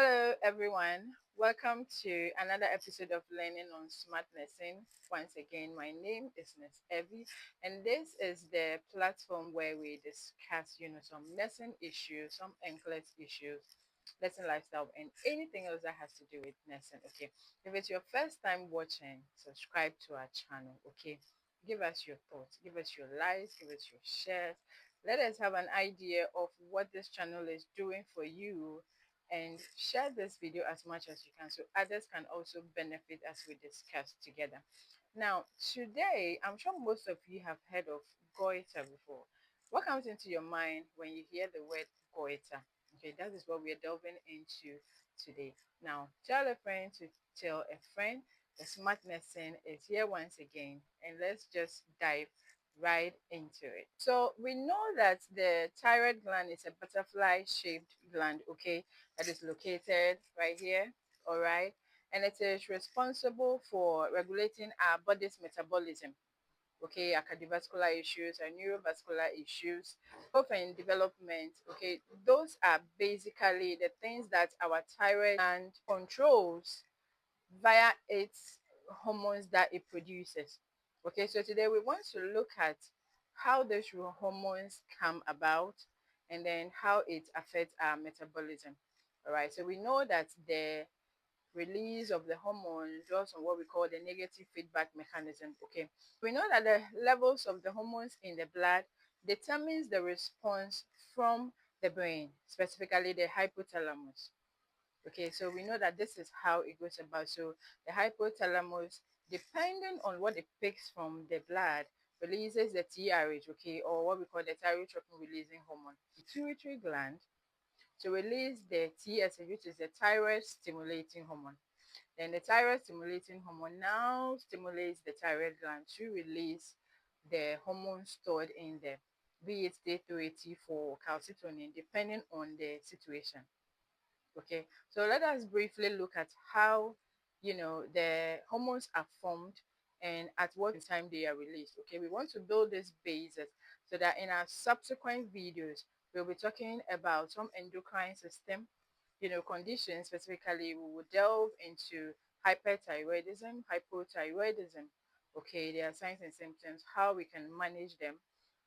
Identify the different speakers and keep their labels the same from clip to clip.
Speaker 1: Hello, everyone. Welcome to another episode of Learning on Smart Nursing. Once again, my name is Miss Evie, and this is the platform where we discuss, some nursing issues, some NCLEX issues, nursing lifestyle, and anything else that has to do with nursing. Okay, if it's your first time watching, subscribe to our channel. Okay, give us your thoughts, give us your likes, give us your shares. Let us have an idea of what this channel is doing for you and share this video as much as you can so others can also benefit as we discuss together. Now, today, I'm sure most of you have heard of goiter before. What comes into your mind when you hear the word goiter? Okay, that is what we're delving into today. Now, tell a friend to tell a friend. The smart medicine is here once again, and let's just dive right into it. So we know that the thyroid gland is a butterfly shaped gland, okay, that is located right here, all right, and it is responsible for regulating our body's metabolism, okay, our cardiovascular issues, our neurovascular issues, both in development, okay. Those are basically the things that our thyroid gland controls via its hormones that it produces. Okay, so today we want to look at how those hormones come about and then how it affects our metabolism. All right, so we know that the release of the hormone draws on what we call the negative feedback mechanism. Okay, we know that the levels of the hormones in the blood determines the response from the brain, specifically the hypothalamus. Okay, so we know that this is how it goes about. So the hypothalamus, depending on what it picks from the blood, releases the TRH, okay, or what we call the thyrotropin releasing hormone. The pituitary gland to release the TSH, which is the thyroid stimulating hormone. Then the thyroid stimulating hormone now stimulates the thyroid gland to release the hormone stored in there, be it T3, T4, calcitonin, depending on the situation. Okay, so let us briefly look at how the hormones are formed and at what time they are released. Okay, we want to build this basis so that in our subsequent videos we'll be talking about some endocrine system, conditions specifically. We will delve into hyperthyroidism, hypothyroidism. Okay, there are signs and symptoms, how we can manage them,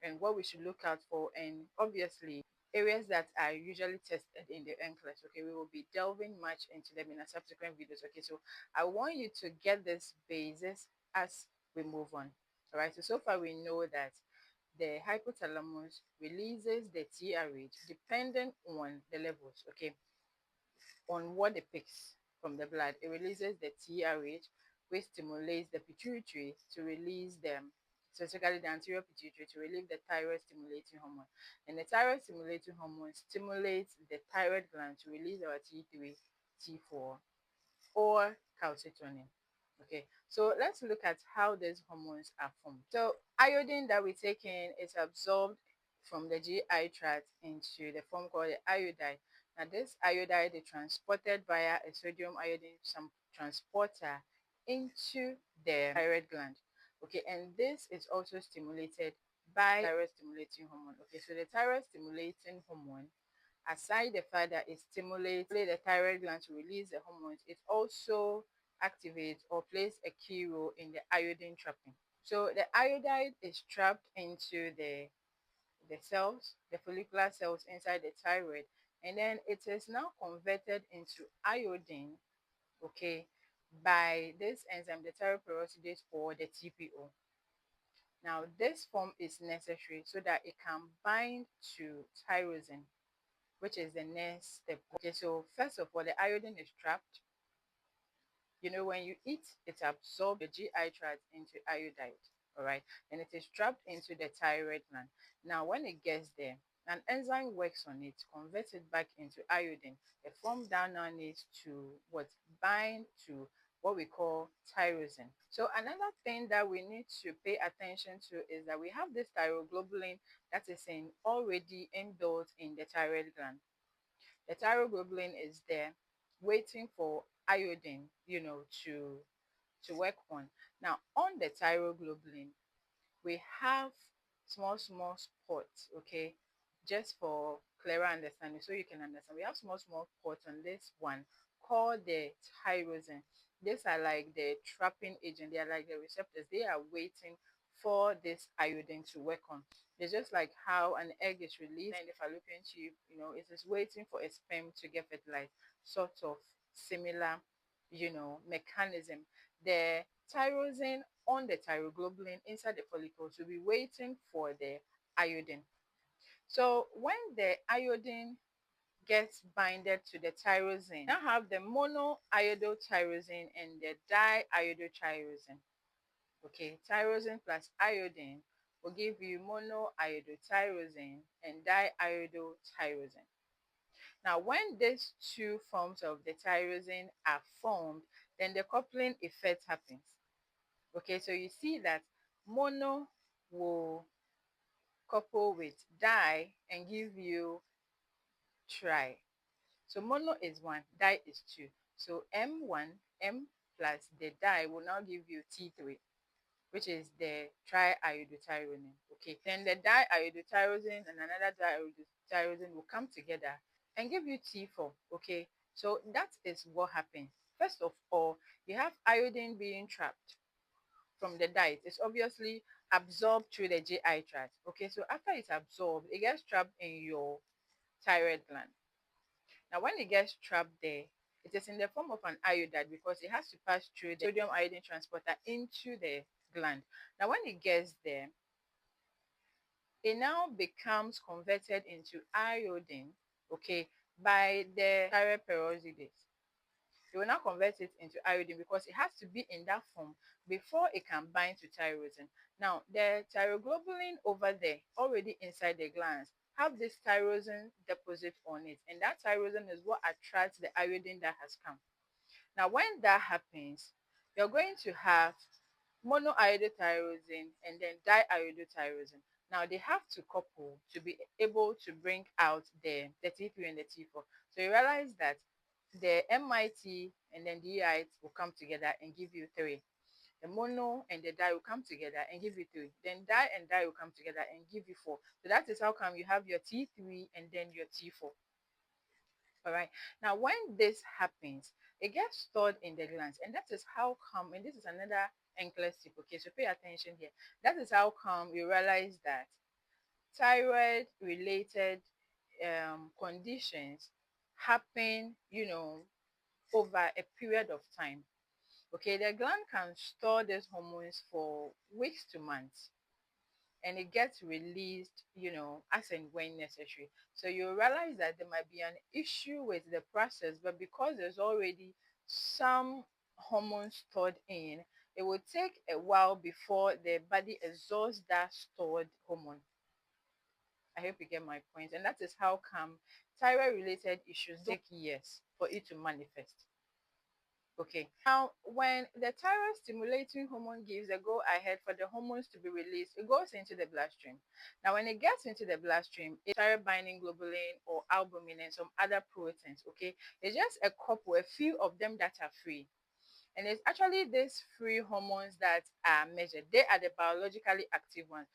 Speaker 1: and what we should look out for, and obviously areas that are usually tested in the NCLEX. Okay, we will be delving much into them in our subsequent videos. Okay, so I want you to get this basis as we move on. All right, so far we know that the hypothalamus releases the TRH depending on the levels, okay, on what it picks from the blood. It releases the TRH, which stimulates the pituitary to release them, specifically the anterior pituitary, to relieve the thyroid stimulating hormone. And the thyroid stimulating hormone stimulates the thyroid gland to release our T3, T4, or calcitonin. Okay, so let's look at how these hormones are formed. So iodine that we take in is absorbed from the GI tract into the form called the iodide. Now this iodide is transported via a sodium iodine transporter into the thyroid gland. Okay, and this is also stimulated by thyroid stimulating hormone. Okay, so the thyroid stimulating hormone, aside the fact that it stimulates the thyroid gland to release the hormones, it also activates or plays a key role in the iodine trapping. So the iodide is trapped into the cells, the follicular cells inside the thyroid, and then it is now converted into iodine, okay, by this enzyme, the thyroid peroxidase or the TPO. Now, this form is necessary so that it can bind to tyrosine, which is the next step. Okay, so first of all, the iodine is trapped. When you eat, it absorbs the GI tract into iodide, all right, and it is trapped into the thyroid gland. Now, when it gets there, an enzyme works on it, converts it back into iodine. The form down now needs to what bind to what we call tyrosine. So another thing that we need to pay attention to is that we have this thyroglobulin that is already inbuilt in the thyroid gland. The thyroglobulin is there waiting for iodine, to work on. Now, on the thyroglobulin, we have small spots, okay, just for clearer understanding so you can understand. We have small parts on this one called the tyrosine. These are like the trapping agent. They are like the receptors. They are waiting for this iodine to work on. It's just like how an egg is released in the fallopian tube, it is waiting for a sperm to get fertilized. Sort of similar, mechanism. The tyrosine on the thyroglobulin inside the follicles will be waiting for the iodine. So when the iodine gets binded to the tyrosine, now have the monoiodotyrosine and the diiodotyrosine. Okay, tyrosine plus iodine will give you monoiodotyrosine and diiodotyrosine. Now, when these two forms of the tyrosine are formed, then the coupling effect happens. Okay, so you see that mono will couple with di and give you tri. So mono is 1, di is 2. So M1, M plus the di will now give you T3, which is the triiodotyrosine. Okay, then the diiodotyrosine and another diiodotyrosine will come together and give you T4. Okay, so that is what happens. First of all, you have iodine being trapped from the diet. It's obviously absorbed through the GI tract. Okay, so after it's absorbed, it gets trapped in your thyroid gland. Now, when it gets trapped there, it is in the form of an iodide because it has to pass through the sodium iodine transporter into the gland. Now, when it gets there, it now becomes converted into iodine, okay, by the thyroid peroxidase. It will now convert it into iodine because it has to be in that form before it can bind to tyrosine. Now, the thyroglobulin over there, already inside the glands, have this tyrosine deposit on it, and that tyrosine is what attracts the iodine that has come. Now, when that happens, you're going to have monoiodotyrosine and then diiodotyrosine. Now, they have to couple to be able to bring out the T3 and the T4. So you realize that the MIT and then the EIT will come together and give you 3. The mono and the di will come together and give you 3. Then di and di will come together and give you 4. So that is how come you have your T3 and then your T4. All right. Now, when this happens, it gets stored in the glands, and that is how come. And this is another NCLEX tip. Okay, so pay attention here. That is how come you realize that thyroid-related conditions happen, over a period of time. Okay, the gland can store these hormones for weeks to months, and it gets released, as and when necessary. So you realize that there might be an issue with the process, but because there's already some hormones stored in, it will take a while before the body exhausts that stored hormone. I hope you get my point. And that is how come thyroid related issues take years for it to manifest. Okay. Now, when the thyroid stimulating hormone gives a go ahead for the hormones to be released, it goes into the bloodstream. Now, when it gets into the bloodstream, it's thyroid binding globulin or albumin and some other proteins. Okay. It's just a couple, a few of them that are free. And it's actually these free hormones that are measured. They are the biologically active ones.